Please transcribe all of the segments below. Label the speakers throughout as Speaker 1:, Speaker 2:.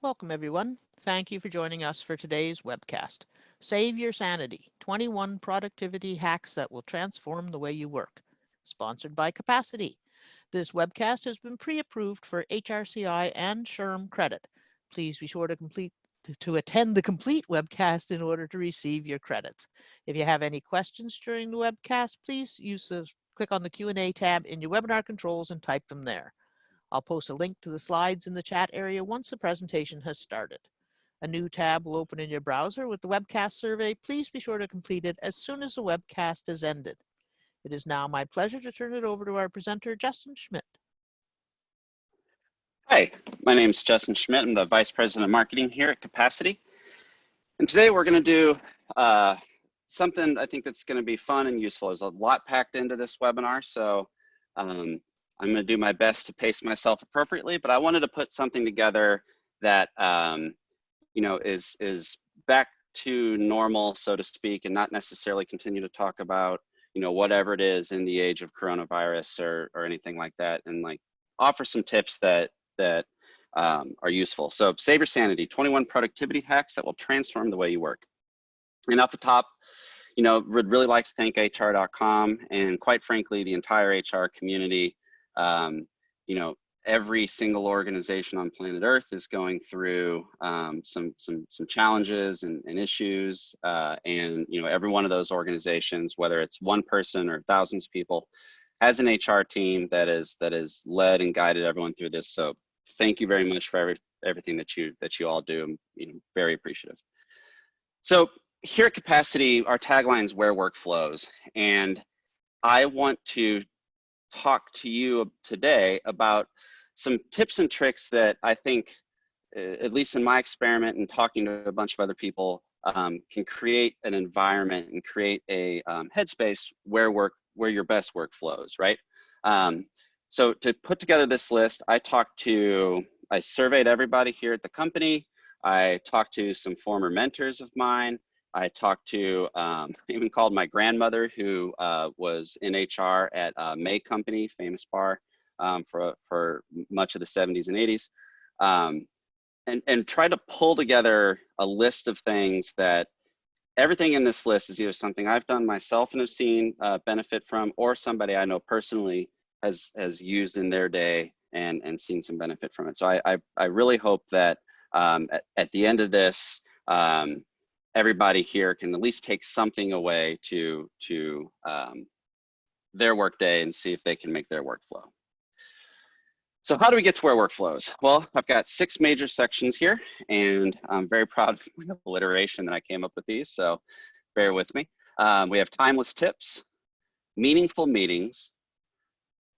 Speaker 1: Welcome, everyone. Thank you for joining us for today's webcast. Save Your Sanity, 21 Productivity Hacks That Will Transform the Way You Work, sponsored by Capacity. This webcast has been pre-approved for HRCI and SHRM credit. Please be sure to attend the complete webcast in order to receive your credits. If you have any questions during the webcast, please click on the Q&A tab in your webinar controls and type them there. I'll post a link to the slides in the chat area once the presentation has started. A new tab will open in your browser with the webcast survey. Please be sure to complete it as soon as the webcast has ended. It is now my pleasure to turn it over to our presenter, Justin Schmidt.
Speaker 2: Hi, my name is Justin Schmidt. I'm the Vice President of Marketing here at Capacity. And today we're going to do something I think that's going to be fun and useful. There's a lot packed into this webinar, so I'm going to do my best to pace myself appropriately, but I wanted to put something together that is back to normal, so to speak, and not necessarily continue to talk about whatever it is in the age of coronavirus or anything like that, and like offer some tips that are useful. So Save Your Sanity, 21 productivity hacks that will transform the way you work. And off the top, would really like to thank HR.com and quite frankly, the entire HR community. Every single organization on planet Earth is going through some challenges and issues. And every one of those organizations, whether it's one person or thousands of people, has an HR team that is led and guided everyone through this. So thank you very much for everything that you all do. I'm very appreciative. So here at Capacity, our tagline is "Where Work Flows," and I want to talk to you today about some tips and tricks that I think, at least in my experiment and talking to a bunch of other people, can create an environment and create a headspace where your best work flows, right? So to put together this list, I surveyed everybody here at the company. I talked to some former mentors of mine. I talked to, even called my grandmother who was in HR at May Company, famous bar for much of the 70s and 80s. And try to pull together a list of things that everything in this list is either something I've done myself and have seen benefit from, or somebody I know personally has used in their day and seen some benefit from it. So I really hope that at the end of this, everybody here can at least take something away to their workday and see if they can make their workflow. So how do we get to where work flows? Well, I've got 6 major sections here, and I'm very proud of the alliteration that I came up with these, so bear with me. We have timeless tips, meaningful meetings,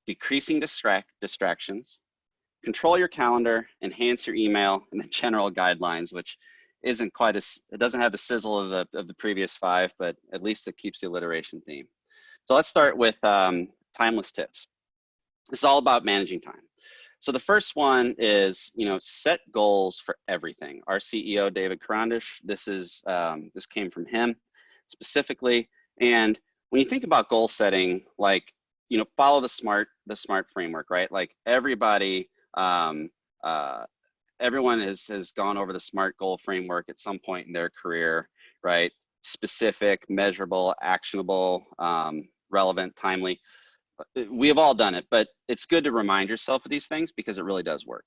Speaker 2: decreasing distractions, control your calendar, enhance your email, and the general guidelines, which isn't quite it doesn't have the sizzle of the previous 5, but at least it keeps the alliteration theme. So let's start with timeless tips. This is all about managing time. So the first one is, set goals for everything. Our CEO, David Karandish, this came from him specifically. And when you think about goal setting, like, follow the SMART framework, right? Like everybody, everyone has gone over the SMART goal framework at some point in their career, right? Specific, measurable, actionable, relevant, timely. We have all done it, but it's good to remind yourself of these things because it really does work.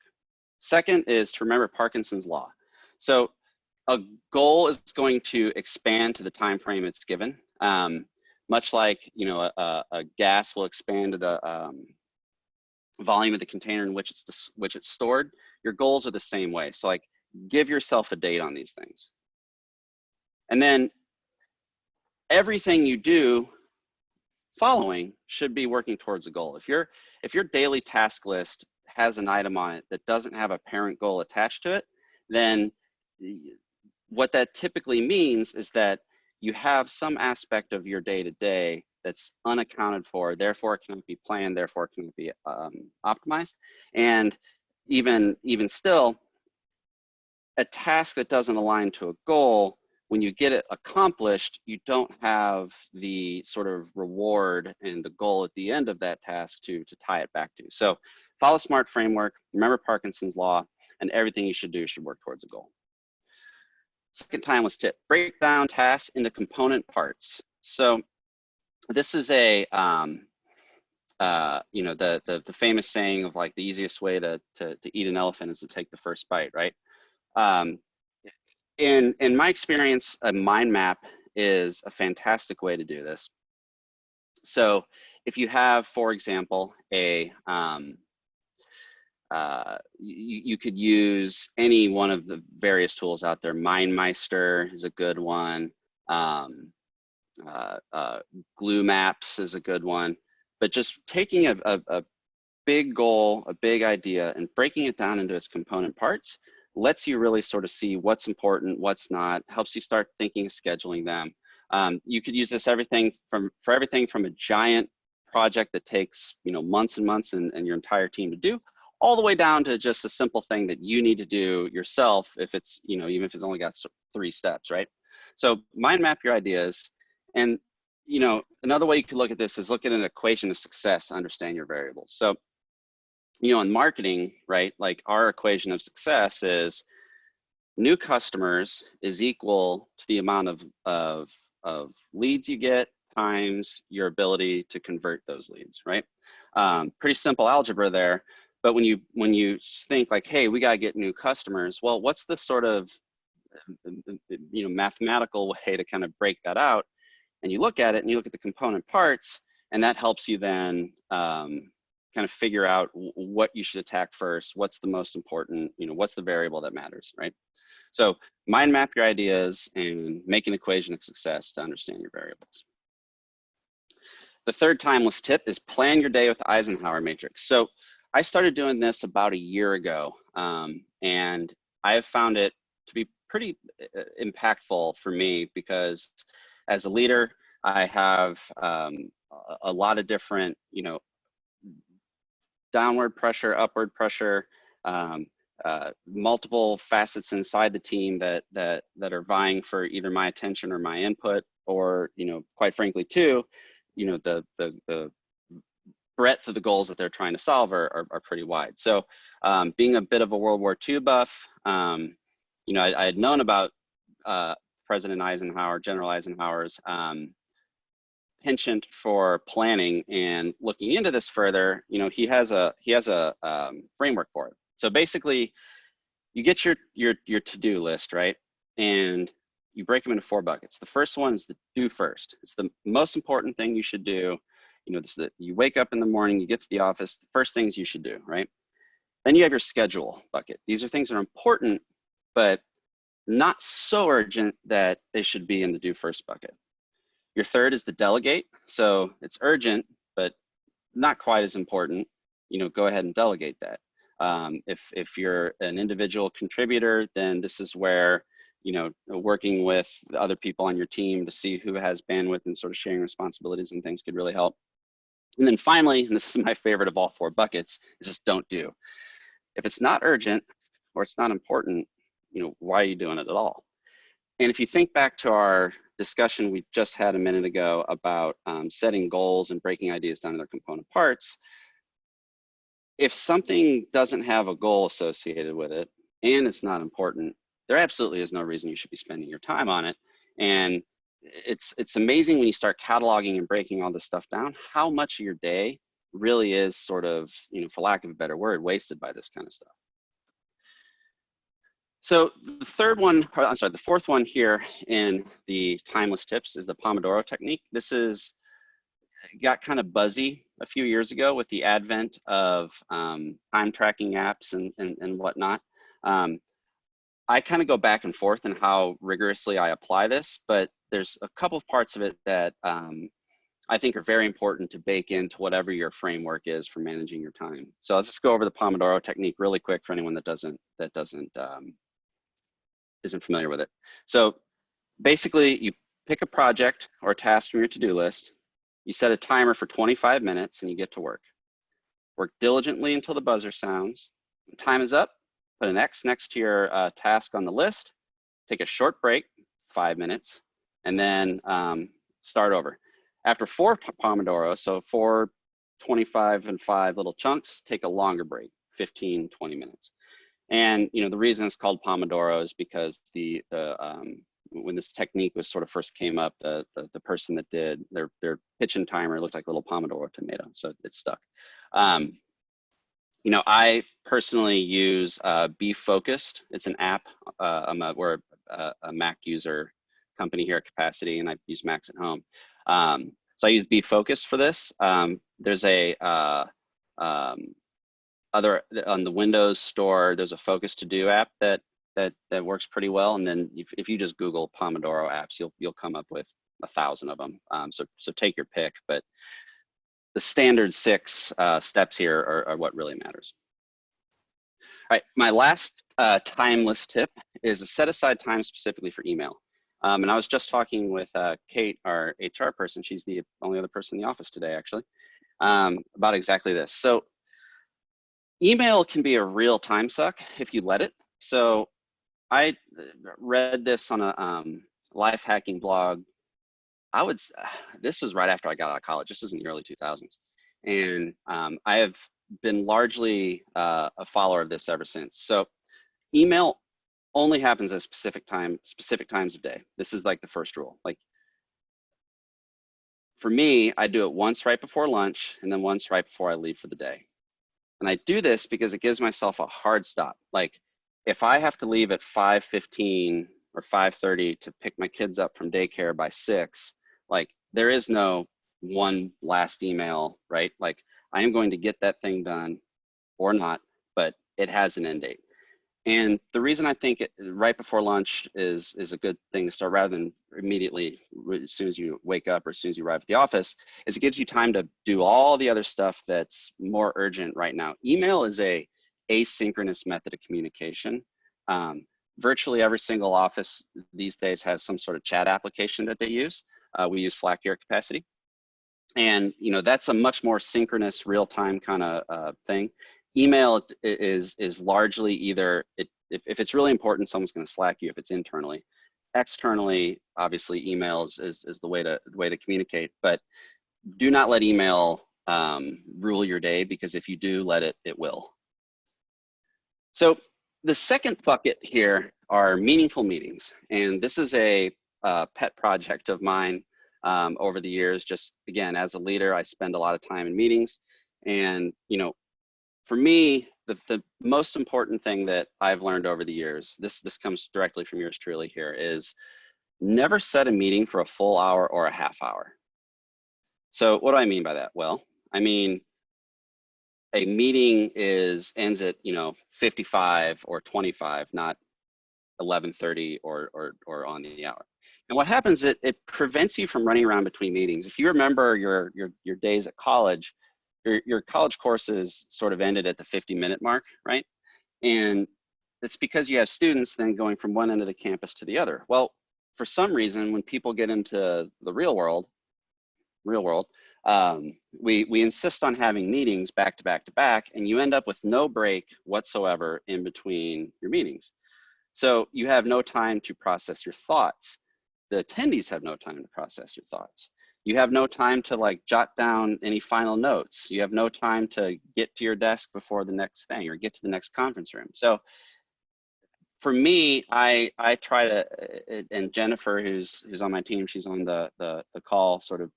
Speaker 2: Second is to remember Parkinson's law. So a goal is going to expand to the time frame it's given. Much like a gas will expand to the volume of the container in which it's stored. Your goals are the same way. So like, give yourself a date on these things. And then everything you do following should be working towards a goal. If your daily task list has an item on it that doesn't have a parent goal attached to it, then what that typically means is that you have some aspect of your day-to-day that's unaccounted for, therefore it cannot be planned, therefore it cannot be optimized. And even still, a task that doesn't align to a goal, when you get it accomplished, you don't have the sort of reward and the goal at the end of that task to tie it back to. So follow SMART framework, remember Parkinson's law, and everything you should do should work towards a goal. Second timeless tip, break down tasks into component parts. So this is a, you know, the famous saying of like the easiest way to eat an elephant is to take the first bite, right? In my experience, a mind map is a fantastic way to do this. So if you have, for example, a you could use any one of the various tools out there. MindMeister is a good one. Glue Maps is a good one. But just taking a big goal, a big idea, and breaking it down into its component parts lets you really sort of see what's important, what's not, helps you start thinking of scheduling them. You could use this for everything from a giant project that takes, you know, months and months and your entire team to do, all the way down to just a simple thing that you need to do yourself if it's, you know, even if it's only got 3 steps, right? So mind map your ideas. And, you know, another way you could look at this is look at an equation of success to understand your variables. So, you know, in marketing, right, like our equation of success is new customers is equal to the amount of leads you get times your ability to convert those leads, right? Pretty simple algebra there. But when you think like, hey, we got to get new customers, well, what's the sort of, you know, mathematical way to kind of break that out? And you look at it and you look at the component parts, and that helps you then kind of figure out what you should attack first, what's the most important, you know, what's the variable that matters, right? So mind map your ideas and make an equation of success to understand your variables. The third timeless tip is plan your day with the Eisenhower Matrix. So I started doing this about a year ago, and I have found it to be pretty impactful for me because as a leader, I have a lot of different, you know, downward pressure, upward pressure, multiple facets inside the team that are vying for either my attention or my input, or, you know, quite frankly too, you know, the breadth of the goals that they're trying to solve are pretty wide. So being a bit of a World War II buff, you know, I had known about President Eisenhower, General Eisenhower's penchant for planning, and looking into this further, you know, he has a framework for it. So basically, you get your to-do list, right? And you break them into 4 buckets. The first one is the do first. It's the most important thing you should do. You know, this is that you wake up in the morning, you get to the office, the first things you should do, right? Then you have your schedule bucket. These are things that are important, but not so urgent that they should be in the do first bucket. Your third is the delegate. So it's urgent, but not quite as important. You know, go ahead and delegate that. If you're an individual contributor, then this is where, you know, working with the other people on your team to see who has bandwidth and sort of sharing responsibilities and things could really help. And then finally, and this is my favorite of all 4 buckets, is just don't do. If it's not urgent or it's not important, you know, why are you doing it at all? And if you think back to our discussion we just had a minute ago about setting goals and breaking ideas down to their component parts, if something doesn't have a goal associated with it and it's not important, there absolutely is no reason you should be spending your time on it. And it's amazing when you start cataloging and breaking all this stuff down, how much of your day really is sort of, you know, for lack of a better word, wasted by this kind of stuff. So the fourth one here in the timeless tips is the Pomodoro Technique. This got kind of buzzy a few years ago with the advent of time tracking apps and whatnot. I kind of go back and forth in how rigorously I apply this, but there's a couple of parts of it that I think are very important to bake into whatever your framework is for managing your time. So let's just go over the Pomodoro Technique really quick for anyone that isn't familiar with it. So basically, you pick a project or a task from your to-do list, you set a timer for 25 minutes, and you get to work. Work diligently until the buzzer sounds. When time is up, put an X next to your task on the list, take a short break, 5 minutes, and then start over. After 4 Pomodoros, so 4 25 and 5 little chunks, take a longer break, 15, 20 minutes. And the reason it's called Pomodoro is because when this technique was sort of first came up, the person that did their pitch and timer looked like a little Pomodoro tomato, so it stuck. I personally use Be Focused. It's an app. We're a Mac user company here at Capacity, and I use Macs at home. So I use Be Focused for this. There's a other on the Windows Store. There's a Focus to Do app that works pretty well. And then if you just Google Pomodoro apps, you'll come up with 1,000 of them. So take your pick, but the standard 6 steps here are what really matters. All right, my last timeless tip is to set aside time specifically for email. And I was just talking with Kate, our HR person. She's the only other person in the office today, actually, about exactly this. So email can be a real time suck if you let it. So I read this on a life hacking blog. This was right after I got out of college. This is in the early 2000s. And I have been largely a follower of this ever since. So email only happens at specific times of day. This is like the first rule. Like for me, I do it once right before lunch and then once right before I leave for the day. And I do this because it gives myself a hard stop. Like if I have to leave at 5:15 or 5:30 to pick my kids up from daycare by 6, like there is no one last email, right? Like I am going to get that thing done or not, but it has an end date. And the reason I think right before lunch is a good thing to start rather than immediately as soon as you wake up or as soon as you arrive at the office is it gives you time to do all the other stuff that's more urgent right now. Email is a asynchronous method of communication. Virtually every single office these days has some sort of chat application that they use. We use Slack here at Capacity. And that's a much more synchronous real-time kind of thing. Email is largely either if it's really important, someone's going to Slack you if it's internally. Externally, obviously, emails is the way to communicate. But do not let email rule your day, because if you do let it, it will. So the second bucket here are meaningful meetings, and this is a pet project of mine over the years. Just again, as a leader, I spend a lot of time in meetings, and for me, the most important thing that I've learned over the years, this comes directly from yours truly here, is never set a meeting for a full hour or a half hour. So what do I mean by that? Well, I mean, a meeting ends at 55 or 25, not 11:30 or on the hour. And what happens, it prevents you from running around between meetings. If you remember your days at college, your college courses sort of ended at the 50-minute mark, right? And it's because you have students then going from one end of the campus to the other. Well, for some reason, when people get into the real world, we insist on having meetings back to back to back, and you end up with no break whatsoever in between your meetings. So you have no time to process your thoughts. The attendees have no time to process your thoughts. You have no time to like jot down any final notes. You have no time to get to your desk before the next thing or get to the next conference room. So for me, I try to, and Jennifer, who's on my team, she's on the call, sort of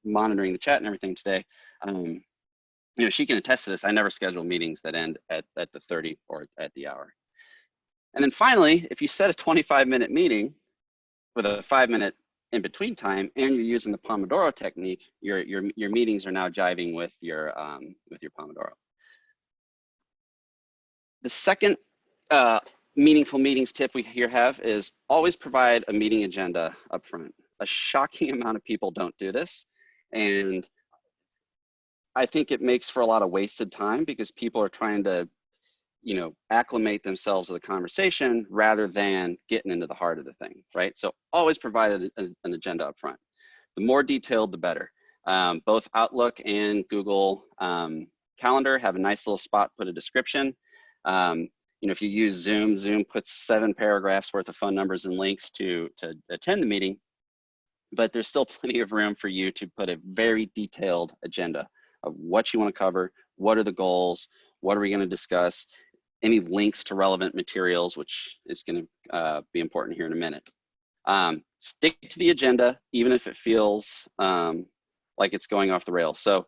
Speaker 2: monitoring the chat and everything today. She can attest to this. I never schedule meetings that end at the 30 or at the hour. And then finally, if you set a 25-minute meeting with a 5-minute in between time, and you're using the Pomodoro technique, your meetings are now jiving with your Pomodoro. The second meaningful meetings tip we here have is always provide a meeting agenda up front. A shocking amount of people don't do this, and I think it makes for a lot of wasted time because people are trying to acclimate themselves to the conversation rather than getting into the heart of the thing, right? So always provide an agenda up front. The more detailed, the better. Both Outlook and Google Calendar have a nice little spot, put a description. If you use Zoom puts 7 paragraphs worth of phone numbers and links to attend the meeting, but there's still plenty of room for you to put a very detailed agenda of what you want to cover, what are the goals, what are we going to discuss. any links to relevant materials, which is going to be important here in a minute. Stick to the agenda, even if it feels like it's going off the rails. So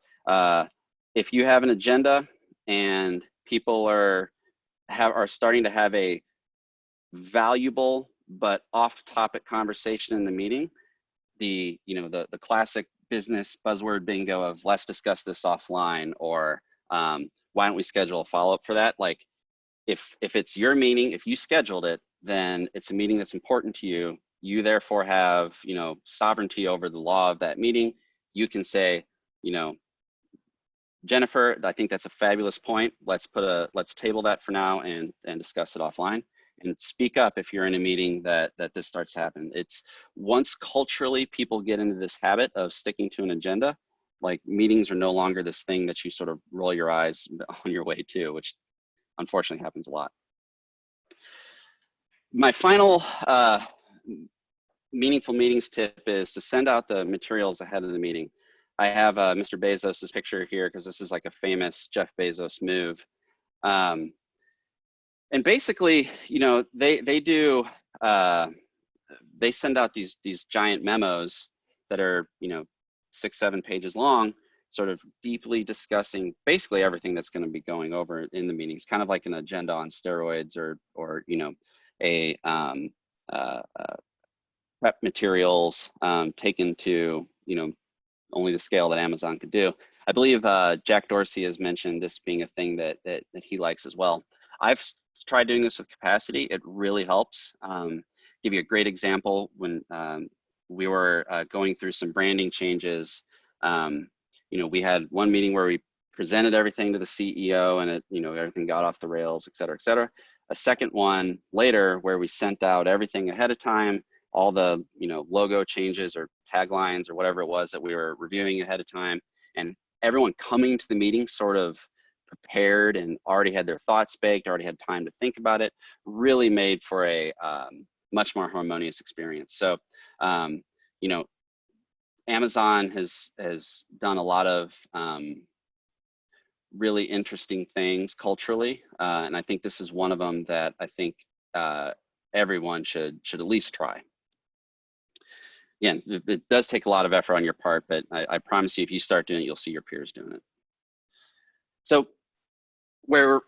Speaker 2: if you have an agenda and people are starting to have a valuable but off-topic conversation in the meeting, the classic business buzzword bingo of let's discuss this offline, or why don't we schedule a follow-up for that? Like, if it's your meeting, if you scheduled it, then it's a meeting that's important to you. You therefore have, sovereignty over the law of that meeting. You can say, Jennifer, I think that's a fabulous point. Let's table that for now and discuss it offline. And speak up if you're in a meeting that this starts to happen. It's once culturally people get into this habit of sticking to an agenda, like meetings are no longer this thing that you sort of roll your eyes on your way to, which unfortunately happens a lot. My final meaningful meetings tip is to send out the materials ahead of the meeting. I have Mr. Bezos's picture here because this is like a famous Jeff Bezos move. And basically, they send out these giant memos that are 6-7 pages long, sort of deeply discussing basically everything that's going to be going over in the meetings, kind of like an agenda on steroids, or a prep materials taken to only the scale that Amazon could do. I believe Jack Dorsey has mentioned this being a thing that he likes as well. I've tried doing this with Capacity. It really helps. Give you a great example. When we were going through some branding changes, we had one meeting where we presented everything to the CEO, and everything got off the rails, et cetera, et cetera. A second one later where we sent out everything ahead of time, all the logo changes or taglines or whatever it was that we were reviewing ahead of time, and everyone coming to the meeting sort of prepared and already had their thoughts baked, already had time to think about it, really made for a much more harmonious experience. So Amazon has done a lot of really interesting things culturally, and I think this is one of them that I think everyone should at least try. Again, it does take a lot of effort on your part, but I promise you, if you start doing it, you'll see your peers doing it. So when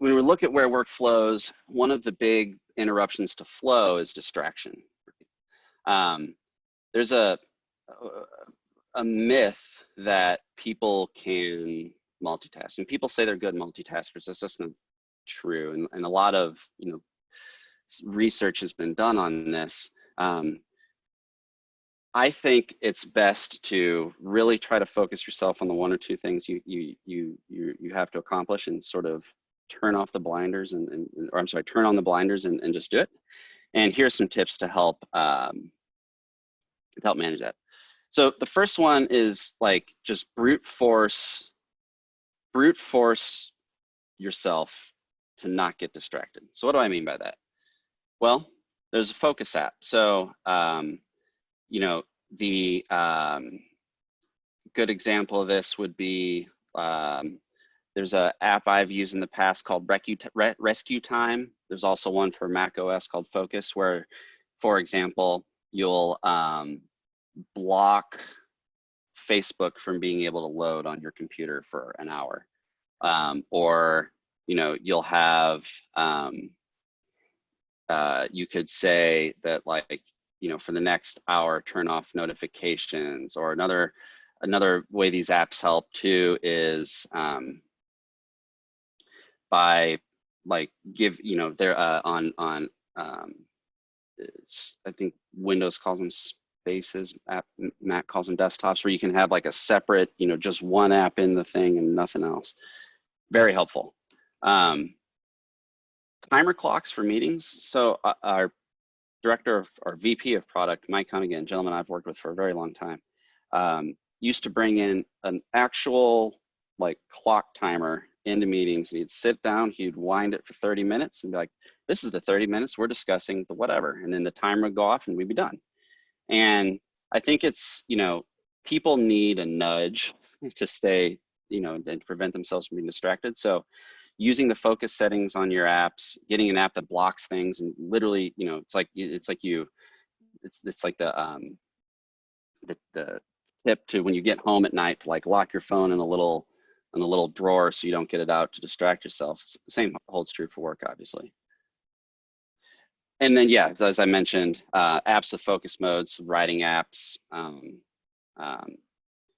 Speaker 2: we look at where work flows, one of the big interruptions to flow is distraction. There's a myth that people can multitask, and people say they're good multitaskers. That's just not true, and a lot of research has been done on this. I think it's best to really try to focus yourself on the one or two things you have to accomplish, and sort of turn off the blinders turn on the blinders and just do it. And here's some tips to help manage that. So the first one is like just brute force yourself to not get distracted. So what do I mean by that? Well, there's a focus app. So the good example of this would be there's an app I've used in the past called Rescue Time. There's also one for Mac OS called Focus, where, for example, you'll block Facebook from being able to load on your computer for an hour, or you'll have you could say that, like, for the next hour, turn off notifications. Or another way these apps help too is by they're on I think Windows calls them Spaces app, Mac calls them desktops, where you can have like a separate just one app in the thing and nothing else. Very helpful. Timer clocks for meetings. So our director of, or VP of product, Mike Hunnigan, a gentleman I've worked with for a very long time, used to bring in an actual like clock timer into meetings, and he'd sit down, he'd wind it for 30 minutes and be like, this is the 30 minutes we're discussing the whatever, and then the timer would go off and we'd be done. And I think it's, people need a nudge to stay, and prevent themselves from being distracted. So using the focus settings on your apps, getting an app that blocks things, and literally, you know, it's like the tip to when you get home at night to like lock your phone in a little drawer so you don't get it out to distract yourself. Same holds true for work, obviously. And then, yeah, as I mentioned, apps with focus modes, writing apps,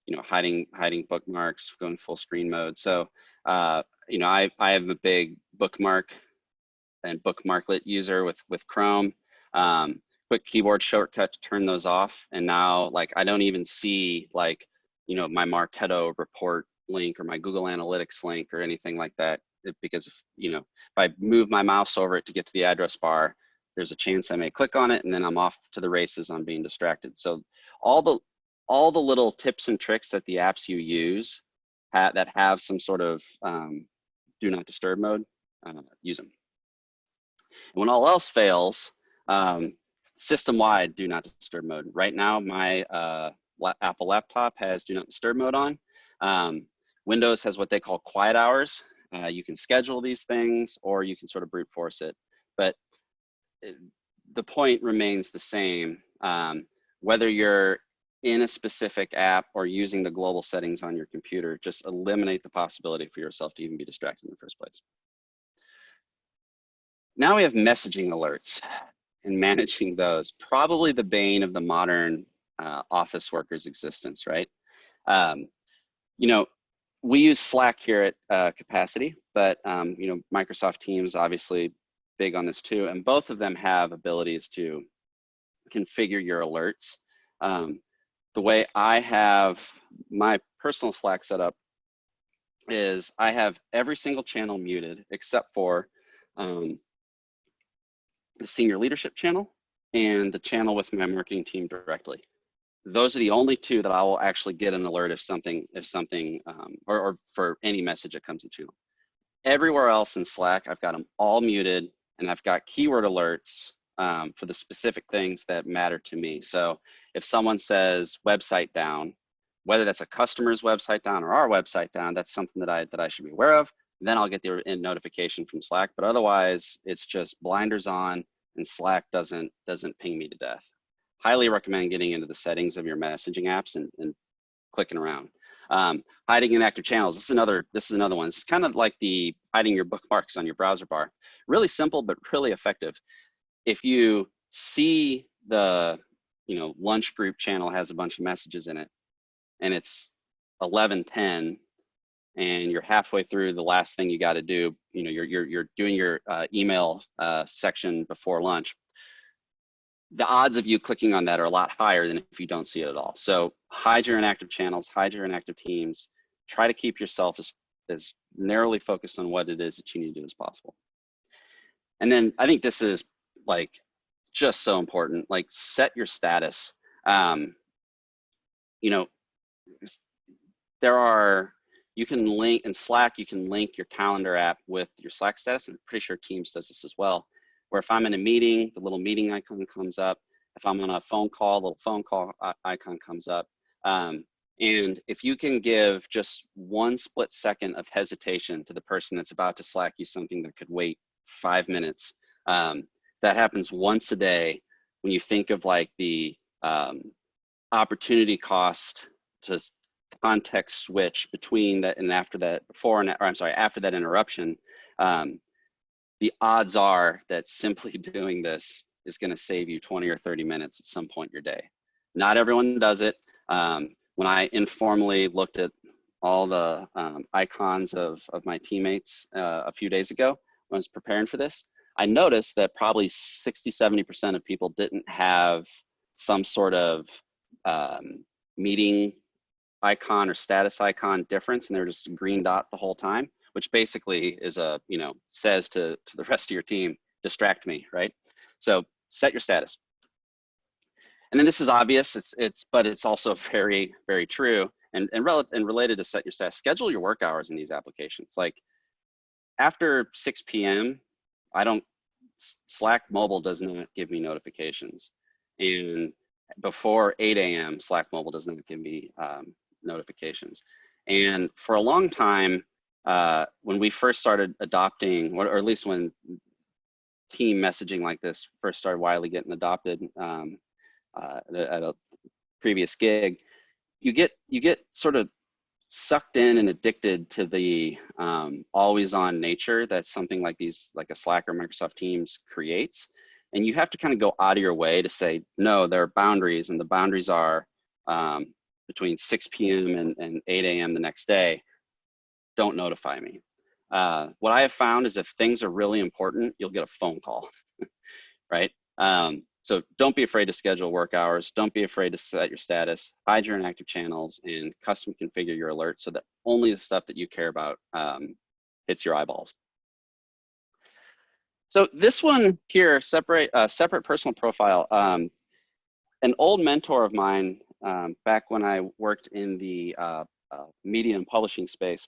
Speaker 2: you know, hiding bookmarks, going full screen mode. So, you know, I have a big bookmark and bookmarklet user with Chrome. Quick keyboard shortcut to turn those off. And now, like, I don't even see, like, you know, my Marketo report link or my Google Analytics link or anything like that, because if, you know, if I move my mouse over it to get to the address bar, there's a chance I may click on it and then I'm off to the races on being distracted. So all the little tips and tricks that the apps you use that have some sort of do not disturb mode, use them. And when all else fails, system-wide do not disturb mode. Right now, my Apple laptop has do not disturb mode on. Windows has what they call quiet hours. You can schedule these things or you can sort of brute force it. But the point remains the same. Whether you're in a specific app or using the global settings on your computer, just eliminate the possibility for yourself to even be distracted in the first place. Now we have messaging alerts and managing those. Probably the bane of the modern office worker's existence, right? You know, we use Slack here at Capacity, but you know, Microsoft Teams obviously big on this too, and both of them have abilities to configure your alerts. The way I have my personal Slack set up is I have every single channel muted except for the senior leadership channel and the channel with my marketing team directly. Those are the only two that I will actually get an alert if something, or for any message that comes to the channel. Everywhere else in Slack, I've got them all muted, and I've got keyword alerts for the specific things that matter to me. So if someone says website down, whether that's a customer's website down or our website down, that's something that I should be aware of. Then I'll get the notification from Slack. But otherwise, it's just blinders on, and Slack doesn't ping me to death. Highly recommend getting into the settings of your messaging apps and clicking around. Hiding inactive channels. This is another one. It's kind of like the hiding your bookmarks on your browser bar. Really simple, but really effective. If you see the lunch group channel has a bunch of messages in it, and it's 11:10, and you're halfway through the last thing you got to do, you're doing your email section before lunch, the odds of you clicking on that are a lot higher than if you don't see it at all. So hide your inactive channels, hide your inactive teams, try to keep yourself as narrowly focused on what it is that you need to do as possible. And then I think this is like just so important, like set your status. You can link in Slack, you can link your calendar app with your Slack status. I'm pretty sure Teams does this as well, where if I'm in a meeting, the little meeting icon comes up. If I'm on a phone call, the little phone call icon comes up. And if you can give just one split second of hesitation to the person that's about to Slack you something that could wait 5 minutes, that happens once a day. When you think of like the opportunity cost to context switch between that and after that, after that interruption, the odds are that simply doing this is going to save you 20 or 30 minutes at some point in your day. Not everyone does it. When I informally looked at all the icons of my teammates a few days ago, when I was preparing for this, I noticed that probably 60–70% of people didn't have some sort of meeting icon or status icon difference, and they're just a green dot the whole time, which basically is says to the rest of your team, distract me, right? So set your status. And then this is obvious, but it's also very, very true and related to set your status. Schedule your work hours in these applications. Like after 6 p.m., Slack mobile does not give me notifications. And before 8 a.m., Slack mobile does not give me notifications. And for a long time, when we first started adopting, or at least when team messaging like this first started widely getting adopted at a previous gig, you get sort of sucked in and addicted to the always on nature that something like a Slack or Microsoft Teams creates. And you have to kind of go out of your way to say, no, there are boundaries, and the boundaries are between 6 p.m. and 8 a.m. the next day, don't notify me. What I have found is if things are really important, you'll get a phone call, right? So don't be afraid to schedule work hours. Don't be afraid to set your status, hide your inactive channels, and custom configure your alerts so that only the stuff that you care about hits your eyeballs. So this one here, separate personal profile. An old mentor of mine, back when I worked in the media and publishing space,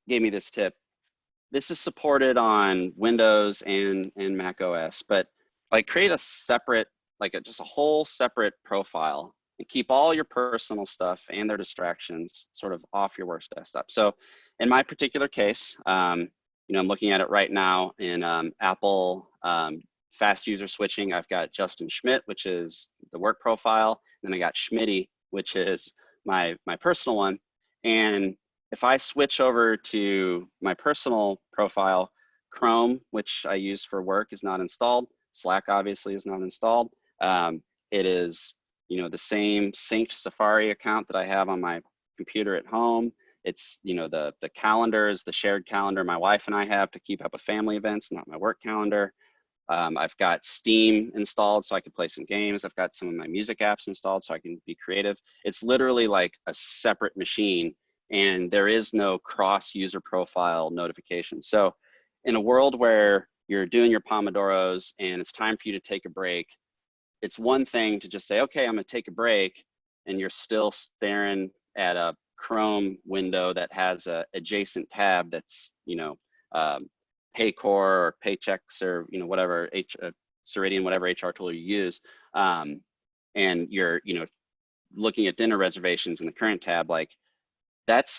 Speaker 2: gave me this tip. This is supported on Windows and Mac OS, but like create a separate, just a whole separate profile and keep all your personal stuff and their distractions sort of off your work desktop. So in my particular case, I'm looking at it right now in Apple fast user switching. I've got Justin Schmidt, which is the work profile. And then I got Schmitty, which is my personal one. And if I switch over to my personal profile, Chrome, which I use for work, is not installed. Slack obviously is not installed. It is, the same synced Safari account that I have on my computer at home. It's, the calendars, the shared calendar my wife and I have to keep up with family events, not my work calendar. I've got Steam installed so I can play some games. I've got some of my music apps installed so I can be creative. It's literally like a separate machine, and there is no cross user profile notification. So in a world where you're doing your Pomodoros and it's time for you to take a break, it's one thing to just say, okay, I'm gonna take a break, and you're still staring at a Chrome window that has a adjacent tab that's, Paycor or Paychecks or, whatever, Ceridian, whatever HR tool you use. And you're, looking at dinner reservations in the current tab, that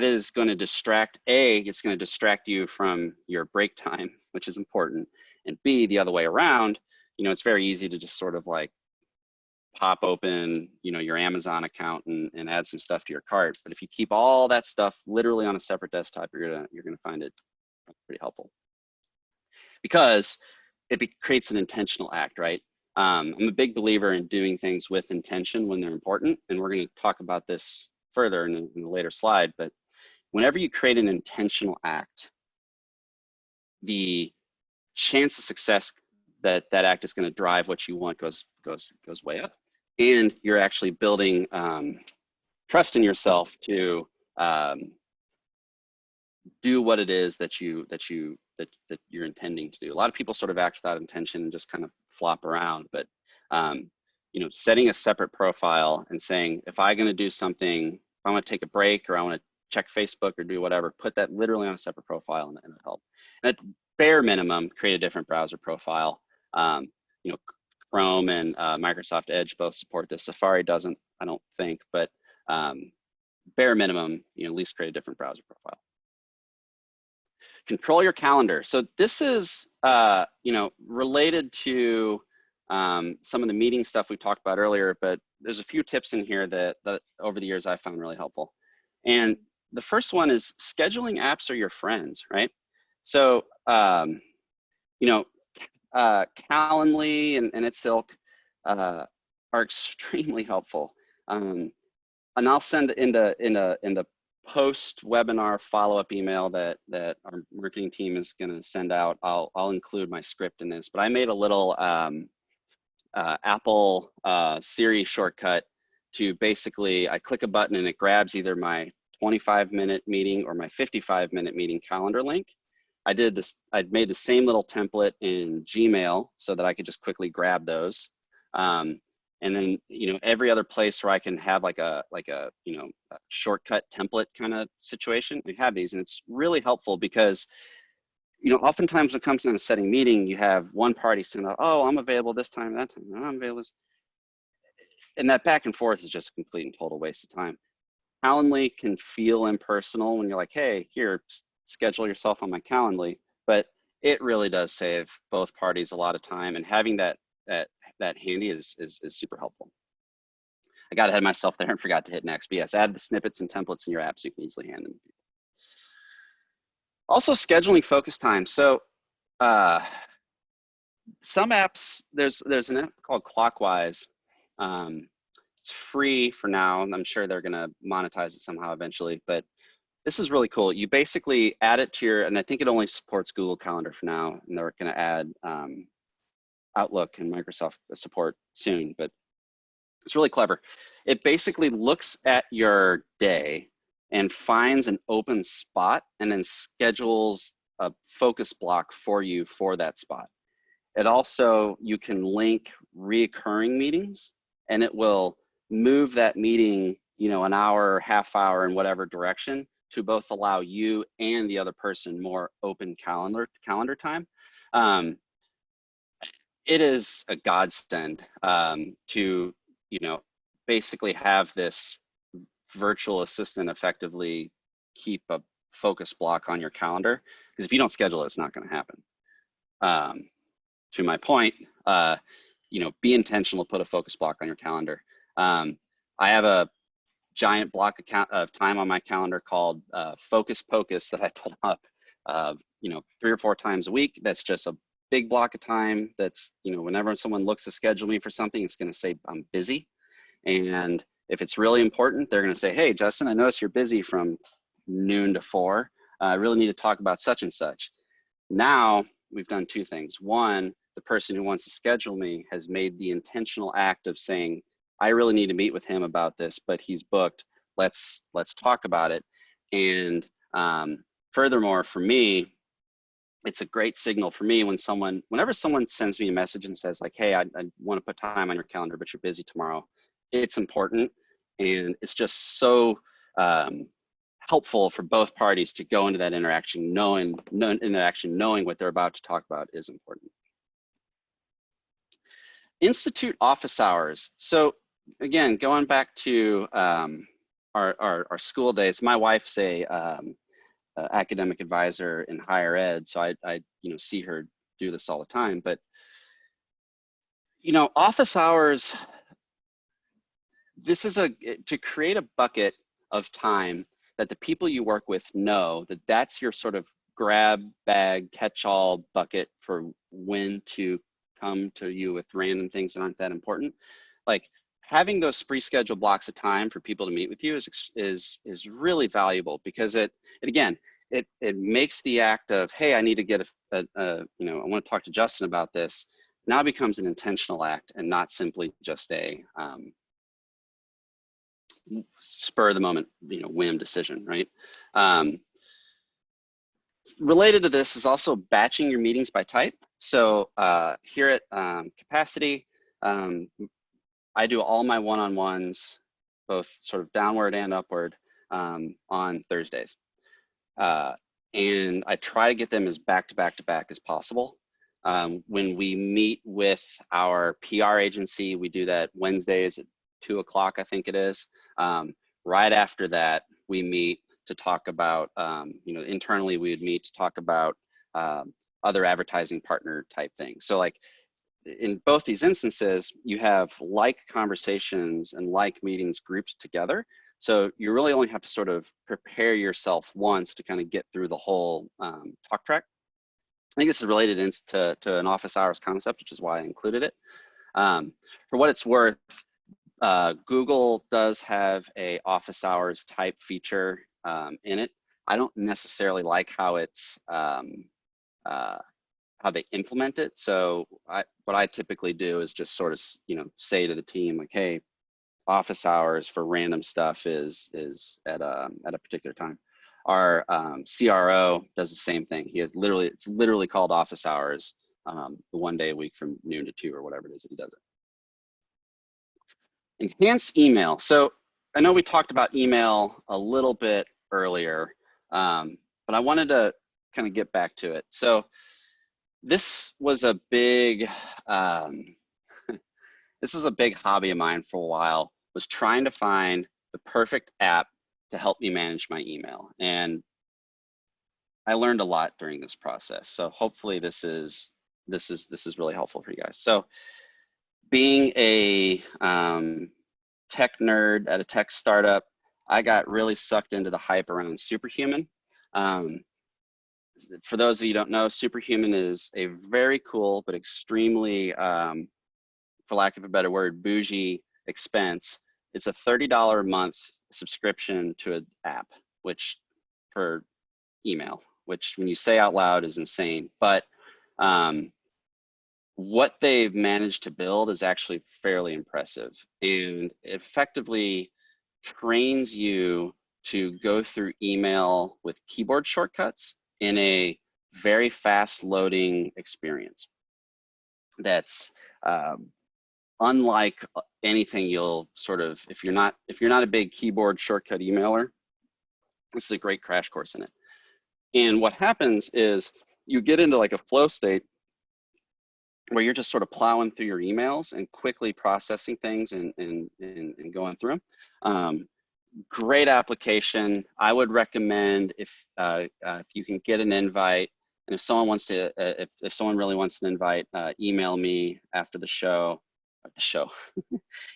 Speaker 2: is going to distract, it's going to distract you from your break time, which is important. And B, the other way around, it's very easy to just sort of pop open, your Amazon account and add some stuff to your cart. But if you keep all that stuff literally on a separate desktop, you're gonna find it pretty helpful, because it creates an intentional act, right? I'm a big believer in doing things with intention when they're important, and we're going to talk about this further in a later slide. But whenever you create an intentional act, the chance of success that act is going to drive what you want goes way up, and you're actually building trust in yourself to do what it is that you're intending to do. A lot of people sort of act without intention and just kind of flop around, but setting a separate profile and saying, if I'm going to do something, if I want to take a break or I want to check Facebook or do whatever, put that literally on a separate profile, and it'll help. And at bare minimum, create a different browser profile. Chrome and Microsoft Edge both support this. Safari doesn't, I don't think, but bare minimum, at least create a different browser profile. Control your calendar. So this is, related to some of the meeting stuff we talked about earlier, but there's a few tips in here that over the years I found really helpful. And the first one is scheduling apps are your friends, right? So, Calendly and its ilk are extremely helpful. And I'll send in the post-webinar follow-up email that our marketing team is going to send out. I'll include my script in this, but I made a little Apple Siri shortcut to basically, I click a button and it grabs either my 25-minute meeting or my 55-minute meeting calendar link. I'd made the same little template in Gmail so that I could just quickly grab those. And then, every other place where I can have like a shortcut template kind of situation, we have these, and it's really helpful because, oftentimes when it comes down to setting meeting, you have one party saying, oh, I'm available this time, that time, I'm available. And that back and forth is just a complete and total waste of time. Calendly can feel impersonal when you're like, hey, here, schedule yourself on my Calendly, but it really does save both parties a lot of time, and having that handy is super helpful. I got ahead of myself there and forgot to hit next, but yes, add the snippets and templates in your app so you can easily hand them. Also, scheduling focus time. So some apps, there's an app called Clockwise. It's free for now, and I'm sure they're gonna monetize it somehow eventually, but this is really cool. You basically add it to your, and I think it only supports Google Calendar for now, and they're gonna add Outlook and Microsoft support soon, but it's really clever. It basically looks at your day and finds an open spot and then schedules a focus block for you for that spot. It also, you can link reoccurring meetings, and it will move that meeting, you know, an hour, half hour in whatever direction to both allow you and the other person more open calendar time. It is a godsend to, you know, basically have this virtual assistant effectively keep a focus block on your calendar, because if you don't schedule it, it's not going to happen. To my point, you know, be intentional, put a focus block on your calendar. I have a giant block of time on my calendar called Focus Pocus that I put up, you know, 3 or 4 times a week. That's just a big block of time. That's, you know, whenever someone looks to schedule me for something, it's going to say I'm busy. And if it's really important, they're going to say, hey, Justin, I notice you're busy from noon to 4. I really need to talk about such and such. Now we've done 2 things. One, the person who wants to schedule me has made the intentional act of saying, I really need to meet with him about this, but he's booked. Let's talk about it. And furthermore, for me, it's a great signal for me whenever someone sends me a message and says like, hey, I want to put time on your calendar, but you're busy tomorrow. It's important, and it's just so helpful for both parties to go into that interaction knowing what they're about to talk about is important. Institute office hours. So again, going back to our school days, my wife's a academic advisor in higher ed, so I you know, see her do this all the time. But you know, office hours, this is to create a bucket of time that the people you work with know that that's your sort of grab bag catch-all bucket for when to come to you with random things that aren't that important. Like having those pre-scheduled blocks of time for people to meet with you is really valuable, because it makes the act of, hey, I need to get you know, I want to talk to Justin about this, now becomes an intentional act and not simply just a spur of the moment, you know, whim decision, right? Related to this is also batching your meetings by type. So here at Capacity, I do all my one-on-ones, both sort of downward and upward, on Thursdays. And I try to get them as back-to-back as possible. When we meet with our PR agency, we do that Wednesdays at 2 o'clock, I think it is. Right after that, we meet to talk about, you know, internally we would meet to talk about other advertising partner type things. So like in both these instances, you have like conversations and like meetings grouped together. So you really only have to sort of prepare yourself once to kind of get through the whole talk track. I think this is related to an office hours concept, which is why I included it. For what it's worth, Google does have a office hours type feature in it. I don't necessarily like how it's how they implement it. So what I typically do is just sort of, you know, say to the team like, hey, office hours for random stuff is at a particular time. Our CRO does the same thing. It's literally called office hours, the 1 day a week from noon to 2 or whatever it is that he does it. Enhance email. So I know we talked about email a little bit earlier, but I wanted to kind of get back to it. So this was a big this was a big hobby of mine for a while, was trying to find the perfect app to help me manage my email. And I learned a lot during this process. So hopefully this is really helpful for you guys. So being a tech nerd at a tech startup, I got really sucked into the hype around Superhuman. For those of you who don't know, Superhuman is a very cool but extremely, for lack of a better word, bougie expense. It's a $30 a month subscription to an app, which for email, which when you say out loud is insane. But what they've managed to build is actually fairly impressive, and effectively trains you to go through email with keyboard shortcuts in a very fast loading experience that's unlike anything you'll sort of, if you're not a big keyboard shortcut emailer, this is a great crash course in it. And what happens is you get into like a flow state where you're just sort of plowing through your emails and quickly processing things and going through them. Great application. I would recommend if you can get an invite, and if someone wants to, if someone really wants an invite, email me after the show.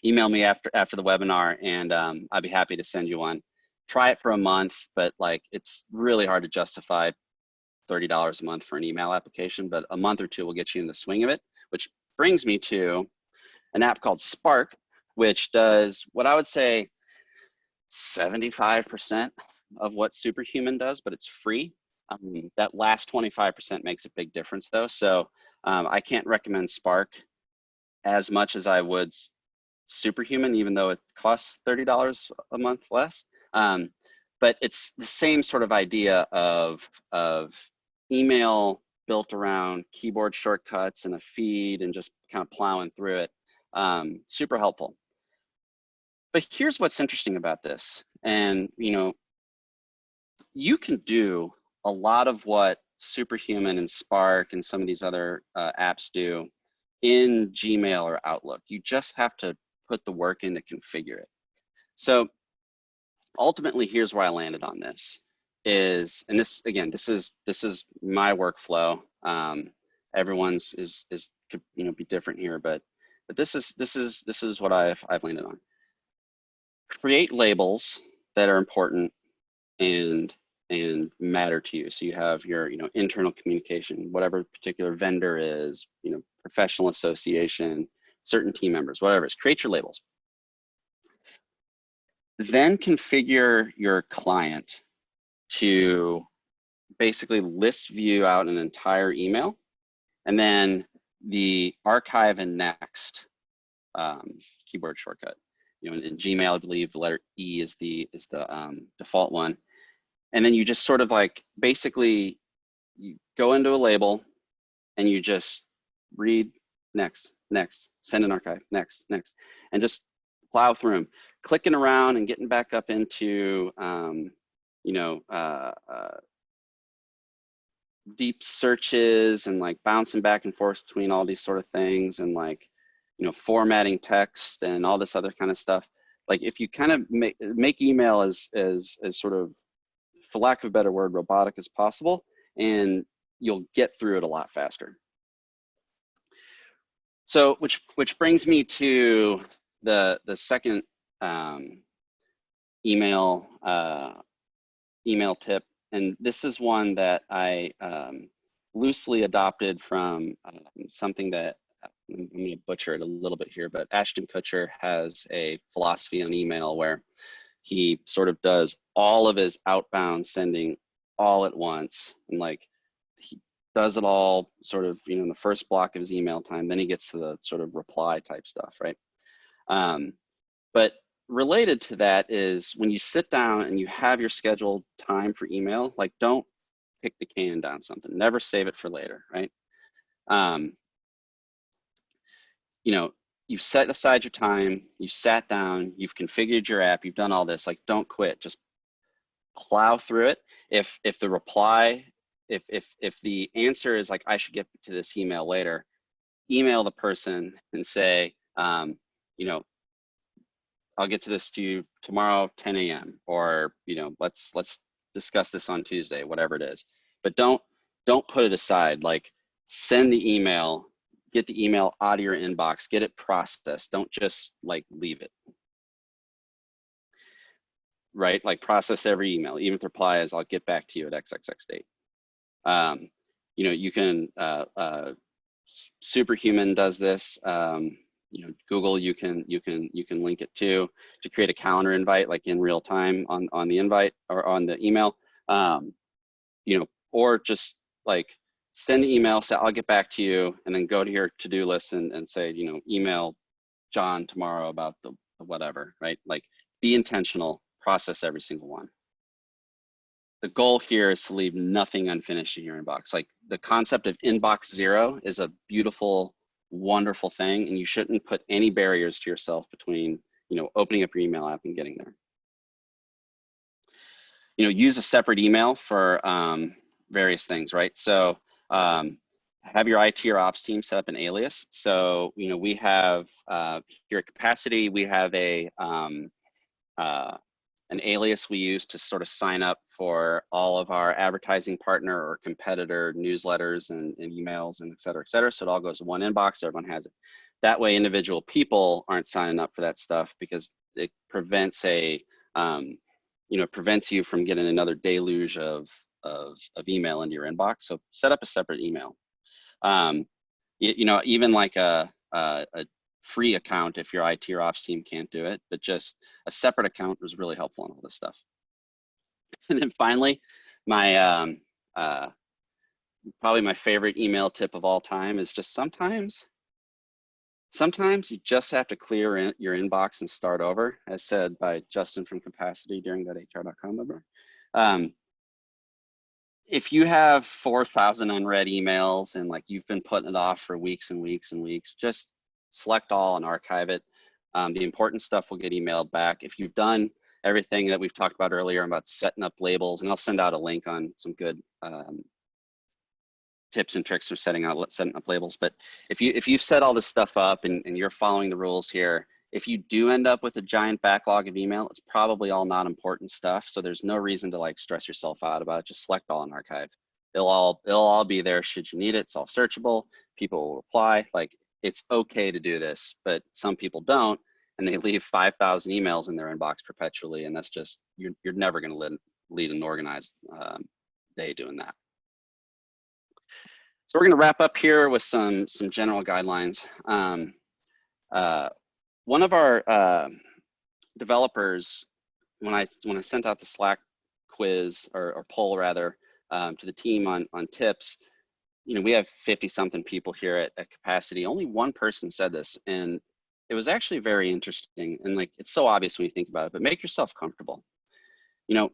Speaker 2: Email me after the webinar, and I'd be happy to send you one. Try it for a month, but like it's really hard to justify $30 a month for an email application, but a month or two will get you in the swing of it, which brings me to an app called Spark, which does what I would say 75% of what Superhuman does, but it's free. That last 25% makes a big difference though. So I can't recommend Spark as much as I would Superhuman, even though it costs $30 a month less. But it's the same sort of idea of email built around keyboard shortcuts and a feed and just kind of plowing through it. Super helpful. But here's what's interesting about this. And, you know, you can do a lot of what Superhuman and Spark and some of these other apps do in Gmail or Outlook. You just have to put the work in to configure it. So ultimately, here's where I landed on this is, and this, again, this is my workflow. Everyone's could, you know, be different here, but this is what I've landed on. Create labels that are important and matter to you. So you have your, you know, internal communication, whatever particular vendor is, you know, professional association, certain team members, whatever it is, create your labels. Then configure your client to basically list view out an entire email, and then the archive and next keyboard shortcut. You know, in Gmail, I believe the letter E is the default one. And then you just sort of like basically you go into a label and you just read next, send an archive, next, and just plow through them, clicking around and getting back up into you know, deep searches and like bouncing back and forth between all these sort of things, and like, you know, formatting text and all this other kind of stuff. Like if you kind of make email as sort of, for lack of a better word, robotic as possible, and you'll get through it a lot faster. So which brings me to the second email tip, and this is one that I loosely adopted from something that I'm going to butcher it a little bit here, but Ashton Kutcher has a philosophy on email where he sort of does all of his outbound sending all at once, and like he does it all sort of, you know, in the first block of his email time, then he gets to the sort of reply type stuff, right? But related to that is when you sit down and you have your scheduled time for email, like don't kick the can down something, never save it for later, right? You know, you've set aside your time, you've sat down, you've configured your app, you've done all this, like don't quit, just plow through it. If the reply, if the answer is like, I should get to this email later, email the person and say, you know, I'll get to this to you tomorrow, 10 a.m. or, you know, let's discuss this on Tuesday, whatever it is. But don't put it aside. Like, send the email, get the email out of your inbox, get it processed. Don't just like leave it. Right? Like, process every email, even if the reply is, I'll get back to you at XXX date. You know, you can, Superhuman does this. You know, Google, you can link it to create a calendar invite, like in real time on the invite or on the email. You know, or just like send an email, say, I'll get back to you, and then go to your to-do list and say, you know, email John tomorrow about the whatever, right? Like, be intentional, process every single one. The goal here is to leave nothing unfinished in your inbox. Like, the concept of inbox zero is a beautiful, wonderful thing, and you shouldn't put any barriers to yourself between, you know, opening up your email app and getting there. You know, use a separate email for various things, right? So have your IT or ops team set up an alias. So, you know, we have here at Capacity, we have an alias we use to sort of sign up for all of our advertising partner or competitor newsletters and emails and et cetera, so it all goes to one inbox, everyone has it. That way individual people aren't signing up for that stuff, because it prevents you know, prevents you from getting another deluge of email into your inbox. So set up a separate email. You know, even like a free account if your IT or ops team can't do it, but just a separate account was really helpful in all this stuff. And then finally, my probably my favorite email tip of all time is just sometimes you just have to clear your inbox and start over, as said by Justin from Capacity during that HR.com number. If you have 4,000 unread emails and like you've been putting it off for weeks and weeks and weeks, just select all and archive it. The important stuff will get emailed back. If you've done everything that we've talked about earlier about setting up labels, and I'll send out a link on some good tips and tricks for setting up labels. But if you've set all this stuff up and you're following the rules here, if you do end up with a giant backlog of email, it's probably all not important stuff. So there's no reason to like stress yourself out about it. Just select all and archive. It'll all be there should you need it. It's all searchable. People will reply. Like, it's okay to do this, but some people don't, and they leave 5,000 emails in their inbox perpetually, and that's just, you're never going to lead an organized day doing that. So we're going to wrap up here with some general guidelines. One of our developers, when I sent out the Slack quiz or poll rather to the team on tips, you know, we have 50-something people here at Capacity. Only one person said this, and it was actually very interesting. And like, it's so obvious when you think about it, but make yourself comfortable. You know,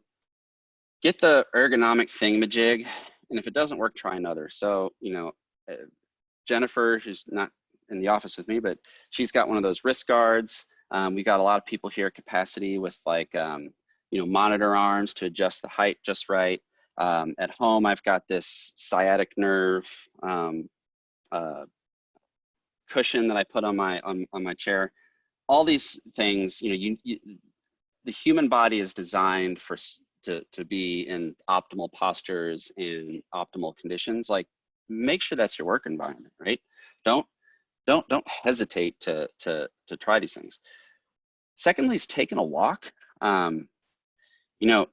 Speaker 2: get the ergonomic thingamajig, and if it doesn't work, try another. So, you know, Jennifer, who's not in the office with me, but she's got one of those wrist guards. We got a lot of people here at Capacity with like, you know, monitor arms to adjust the height just right. At home, I've got this sciatic nerve cushion that I put on my chair. All these things, you know, the human body is designed to be in optimal postures and optimal conditions. Like, make sure that's your work environment, right? Don't hesitate to try these things. Secondly, is taking a walk. You know,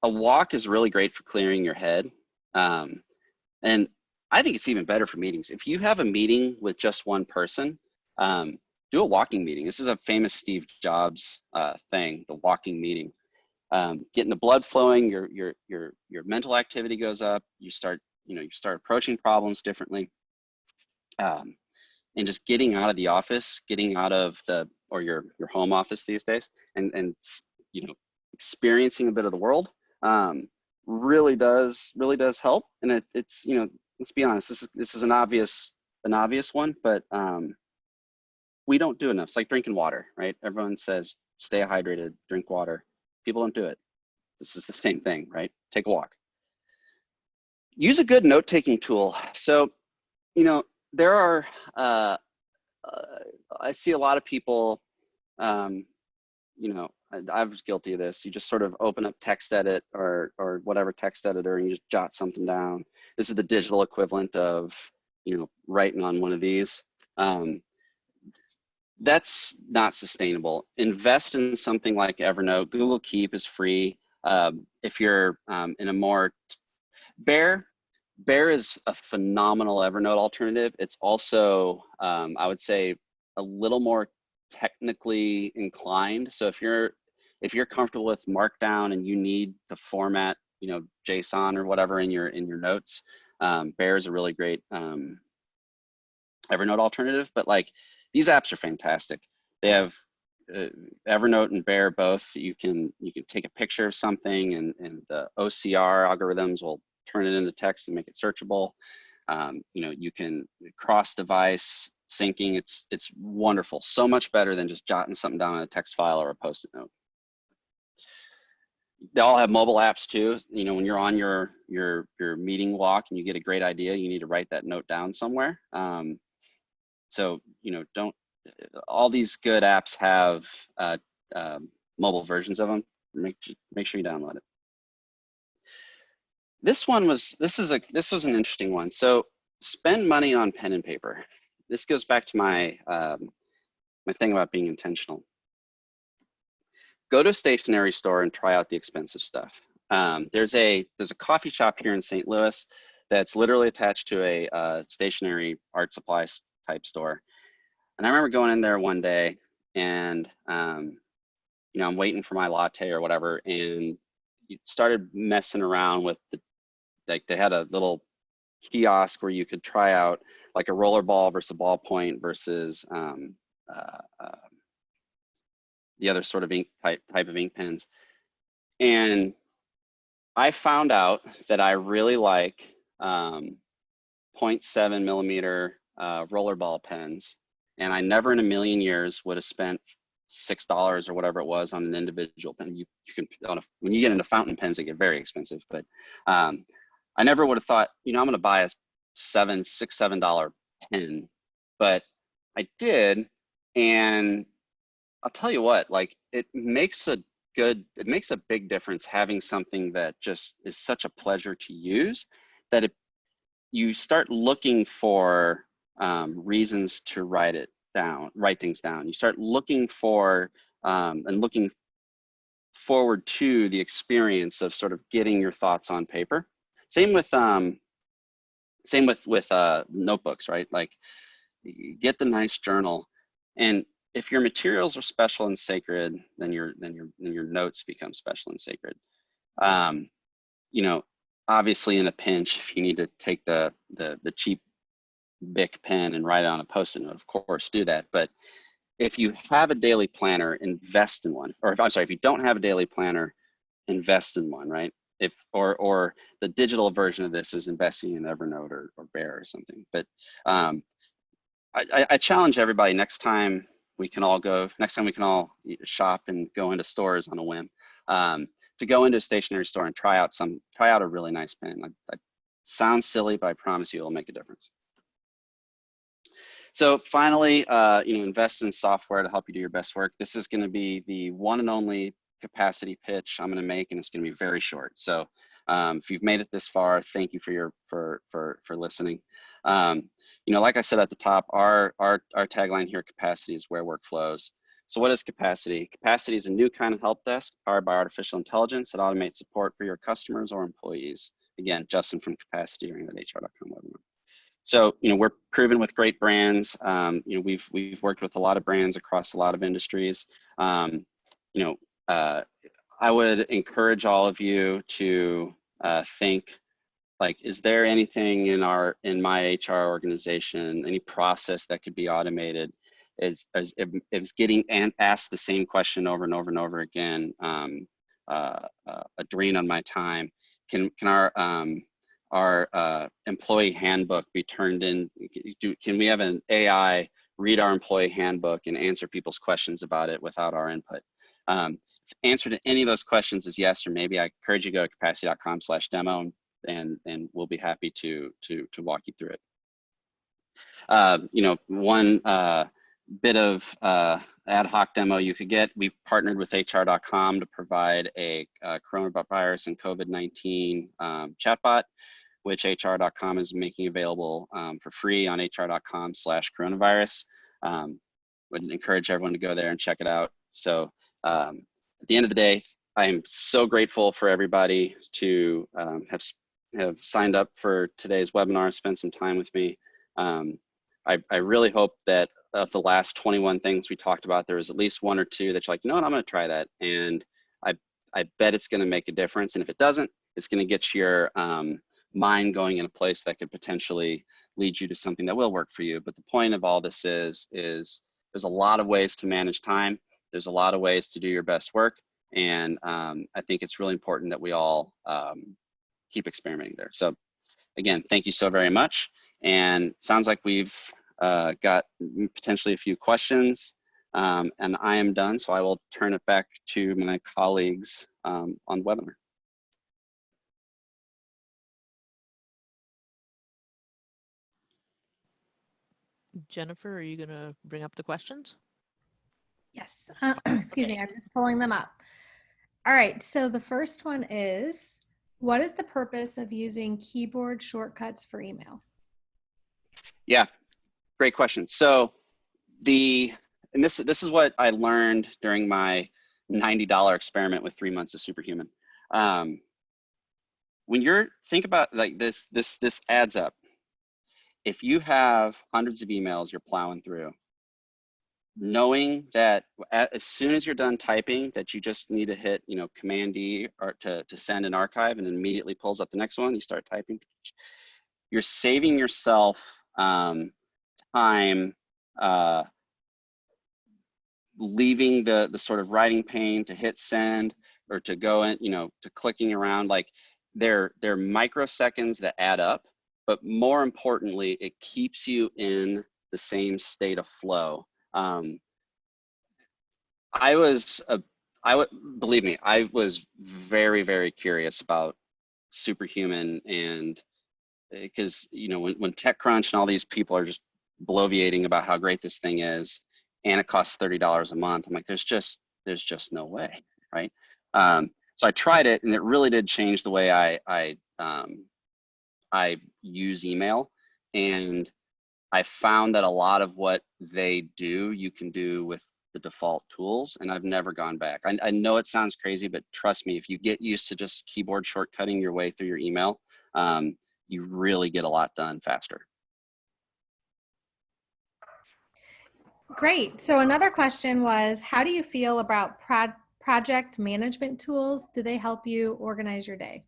Speaker 2: a walk is really great for clearing your head. And I think it's even better for meetings. If you have a meeting with just one person, do a walking meeting. This is a famous Steve Jobs thing, the walking meeting. Getting the blood flowing, your mental activity goes up. You start approaching problems differently. And just getting out of the office, getting out of your home office these days, and you know, experiencing a bit of the world really does help. And it's, you know, let's be honest, this is an obvious one, but we don't do enough. It's like drinking water, right? Everyone says stay hydrated, drink water. People don't do it. This is the same thing, right? Take a walk. Use a good note-taking tool. So, you know, there are, I see a lot of people you know, I was guilty of this. You just sort of open up text edit or whatever text editor and you just jot something down. This is the digital equivalent of, you know, writing on one of these. That's not sustainable. Invest in something like Evernote. Google Keep is free. If you're in a more Bear is a phenomenal Evernote alternative. It's also, I would say, a little more technically inclined. So if you're comfortable with Markdown and you need to format, you know, JSON or whatever in your notes, Bear is a really great Evernote alternative. But like, these apps are fantastic. They have Evernote and Bear both. You can take a picture of something, and the OCR algorithms will turn it into text and make it searchable. You know, you can cross-device syncing. It's wonderful. So much better than just jotting something down in a text file or a Post-it note. They all have mobile apps too. You know, when you're on your meeting walk and you get a great idea, you need to write that note down somewhere. So, you know, all these good apps have mobile versions of them. Make sure you download it. This was an interesting one. So spend money on pen and paper. This goes back to my my thing about being intentional. Go to a stationery store and try out the expensive stuff. There's a coffee shop here in St. Louis that's literally attached to a stationery art supplies type store. And I remember going in there one day and, you know, I'm waiting for my latte or whatever, and you started messing around with like they had a little kiosk where you could try out like a roller ball versus a ballpoint versus the other sort of ink type of ink pens. And I found out that I really like 0.7 millimeter rollerball pens, and I never in a million years would have spent $6 or whatever it was on an individual pen. You can, when you get into fountain pens, they get very expensive, but I never would have thought, you know, I'm going to buy a $7 pen, but I did. And I'll tell you what, like, it makes a big difference having something that just is such a pleasure to use, that you start looking for reasons to write things down. You start looking for and looking forward to the experience of sort of getting your thoughts on paper. Same with notebooks, right? Like, you get the nice journal, and if your materials are special and sacred, then your notes become special and sacred. You know, obviously in a pinch, if you need to take the cheap Bic pen and write on a Post-it note, of course, do that. But if you have a daily planner, invest in one. Or if you don't have a daily planner, invest in one, right? Or the digital version of this is investing in Evernote or Bear or something. But I challenge everybody, next time we can all shop and go into stores on a whim, to go into a stationery store and try out a really nice pen. It sounds silly, but I promise you it'll make a difference. So finally, you know, invest in software to help you do your best work. This is going to be the one and only capacity pitch I'm going to make, and it's going to be very short. So if you've made it this far, thank you for listening. You know, like I said at the top, our tagline here at Capacity is where work flows. So what is Capacity? Capacity is a new kind of help desk powered by artificial intelligence that automates support for your customers or employees. Again, Justin from Capacity, reinvent.hr.com webinar. So, you know, we're proven with great brands. You know, we've worked with a lot of brands across a lot of industries. You know, I would encourage all of you to think, like, is there anything in my HR organization, any process that could be automated? Is getting asked the same question over and over and over again a drain on my time? Can our employee handbook be turned in? Can we have an AI read our employee handbook and answer people's questions about it without our input? If the answer to any of those questions is yes or maybe, I encourage you to go to capacity.com/demo, and we'll be happy to walk you through it. You know, bit of ad hoc demo you could get, we partnered with HR.com to provide a coronavirus and COVID-19 chatbot, which HR.com is making available for free on hr.com/coronavirus. Would encourage everyone to go there and check it out. So at the end of the day, I am so grateful for everybody to have signed up for today's webinar, spend some time with me. I really hope that of the last 21 things we talked about, there was at least one or two that you're like, you know what, I'm going to try that. And I bet it's going to make a difference. And if it doesn't, it's going to get your mind going in a place that could potentially lead you to something that will work for you. But the point of all this is there's a lot of ways to manage time. There's a lot of ways to do your best work. And I think it's really important that we all keep experimenting there. So again, thank you so very much. And it sounds like we've got potentially a few questions, and I am done. So I will turn it back to my colleagues on the webinar.
Speaker 1: Jennifer, are you going to bring up the questions?
Speaker 3: Yes. Excuse me. I'm just pulling them up. All right. So the first one is, what is the purpose of using keyboard shortcuts for email?
Speaker 2: Yeah, great question. So this is what I learned during my $90 experiment with 3 months of Superhuman. When you're think about like this adds up. If you have hundreds of emails you're plowing through, knowing that as soon as you're done typing, that you just need to hit, Command D or to send an archive, and it immediately pulls up the next one. You start typing. You're saving yourself time, leaving the sort of writing pain to hit send or to go in, to clicking around. Like they're microseconds that add up. But more importantly, it keeps you in the same state of flow. Believe me, I was very, very curious about Superhuman, and because when TechCrunch and all these people are just bloviating about how great this thing is, and it costs $30 a month, I'm like, there's just no way, right? So I tried it, and it really did change the way I use email, and I found that a lot of what they do, you can do with the default tools, and I've never gone back. I know it sounds crazy, but trust me, if you get used to just keyboard shortcutting your way through your email, you really get a lot done faster.
Speaker 3: Great. So another question was, how do you feel about project management tools? Do they help you organize your day?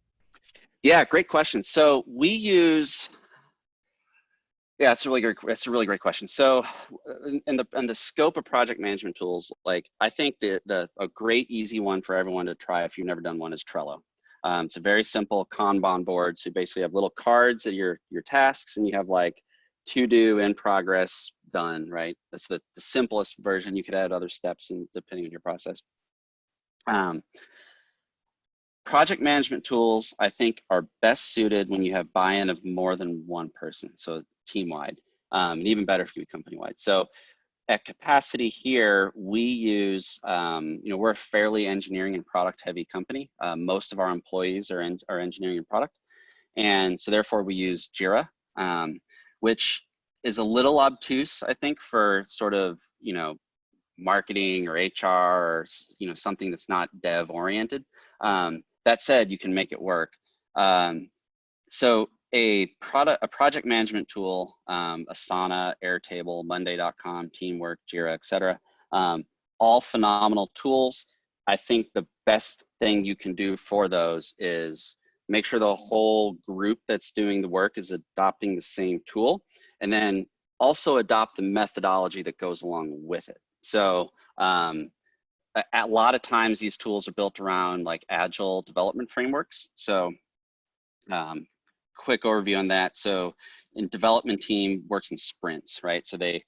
Speaker 2: Yeah, great question. So we use, that's a really great question. So in the scope of project management tools, like I think a great easy one for everyone to try if you've never done one is Trello. It's a very simple Kanban board. So you basically have little cards of your tasks, and you have like to do, in progress, done, right? That's the simplest version. You could add other steps and depending on your process. Project management tools, I think, are best suited when you have buy-in of more than one person, so team-wide, and even better if you do company-wide. So at Capacity here, we use, we're a fairly engineering and product-heavy company. Most of our employees are engineering and product, and so therefore we use Jira, which is a little obtuse, I think, for sort of, marketing or HR or something that's not dev oriented. That said, you can make it work. So a project management tool, Asana, Airtable, Monday.com, Teamwork, Jira, etc. All phenomenal tools. I think the best thing you can do for those is make sure the whole group that's doing the work is adopting the same tool, and then also adopt the methodology that goes along with it. So a lot of times these tools are built around like agile development frameworks. So quick overview on that. So in development team works in sprints, right? So they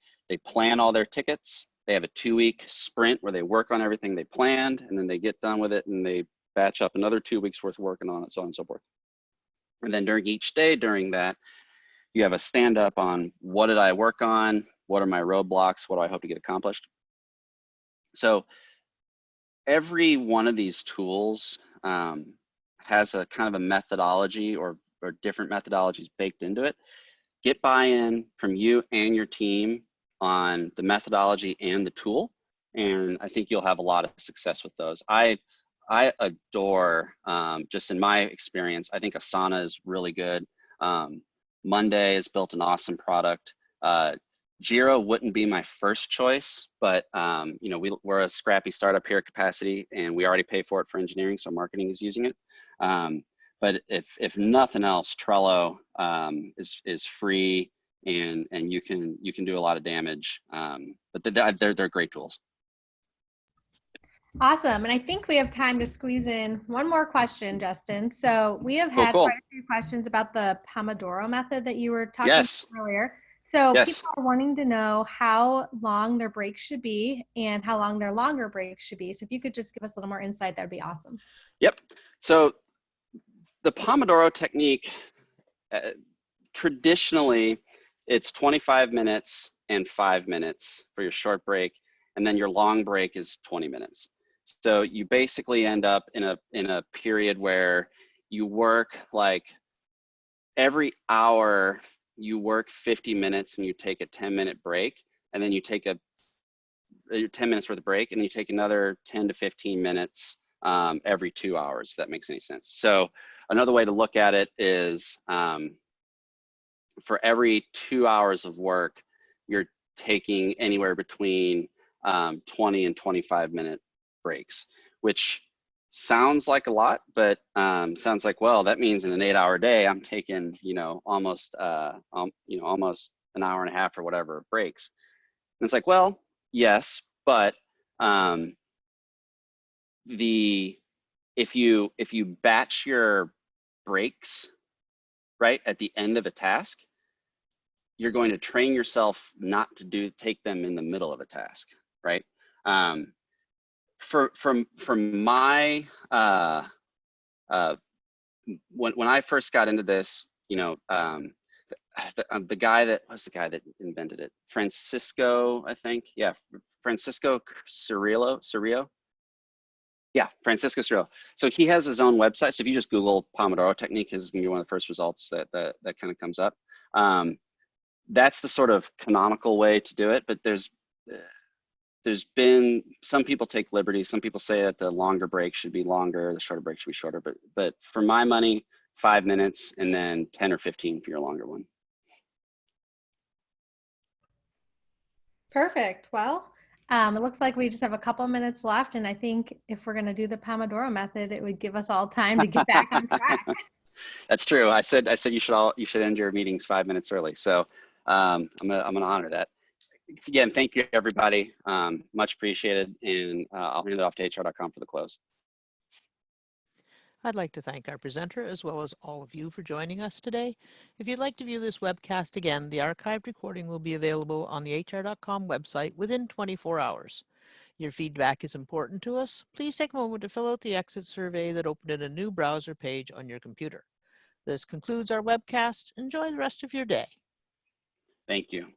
Speaker 2: plan all their tickets. They have a 2-week sprint where they work on everything they planned, and then they get done with it and they batch up another 2 weeks worth of working on it, so on and so forth. And then during each day during that, you have a stand up on what did I work on, What are my roadblocks? What do I hope to get accomplished? So every one of these tools has a kind of a methodology or different methodologies baked into it. Get buy-in from you and your team on the methodology and the tool, and I think you'll have a lot of success with those. I adore, just in my experience, I think Asana is really good. Monday has built an awesome product. Jira wouldn't be my first choice, but you know, we're a scrappy startup here at Capacity, and we already pay for it for engineering, so marketing is using it. But if nothing else, Trello is free, and you can do a lot of damage. But they're great tools.
Speaker 3: Awesome. And I think we have time to squeeze in one more question, Justin. So we have had
Speaker 2: Cool.
Speaker 3: quite a few questions about the Pomodoro method that you were talking about earlier. So
Speaker 2: Yes.
Speaker 3: people are wanting to know how long their breaks should be and how long their longer breaks should be. So if you could just give us a little more insight, that'd be awesome.
Speaker 2: Yep. So the Pomodoro technique, traditionally, it's 25 minutes and 5 minutes for your short break, and then your long break is 20 minutes. So you basically end up in a period where you work like every hour you work 50 minutes and you take a 10-minute break, and then you take a 10 minutes worth of break, and you take another 10 to 15 minutes every 2 hours, if that makes any sense. So another way to look at it is for every 2 hours of work, you're taking anywhere between 20 and 25-minute breaks, which sounds like a lot, but sounds like, well, that means in an 8-hour day, I'm taking, you know, almost an hour and a half or whatever of breaks. And it's like, well, yes, but if you batch your breaks right at the end of a task, you're going to train yourself not to take them in the middle of a task, right? From my when I first got into this, you know, the guy that invented it, Francisco, I think, yeah, Francisco Cirillo. Yeah, Francisco Cirillo. So he has his own website. So if you just Google Pomodoro Technique, his is gonna be one of the first results that kind of comes up. That's the sort of canonical way to do it, but there's been, some people take liberties. Some people say that the longer break should be longer, the shorter break should be shorter, but for my money, 5 minutes and then 10 or 15 for your longer one.
Speaker 3: Perfect. Well, it looks like we just have a couple minutes left, and I think if we're going to do the Pomodoro method, it would give us all time to get back on track.
Speaker 2: That's true. I said you should end your meetings 5 minutes early. So I'm gonna honor that. Again, thank you everybody. Much appreciated, and I'll hand it off to hr.com for the close.
Speaker 1: I'd like to thank our presenter as well as all of you for joining us today. If you'd like to view this webcast again, the archived recording will be available on the hr.com website within 24 hours. Your feedback is important to us. Please take a moment to fill out the exit survey that opened in a new browser page on your computer. This concludes our webcast. Enjoy the rest of your day.
Speaker 2: Thank you.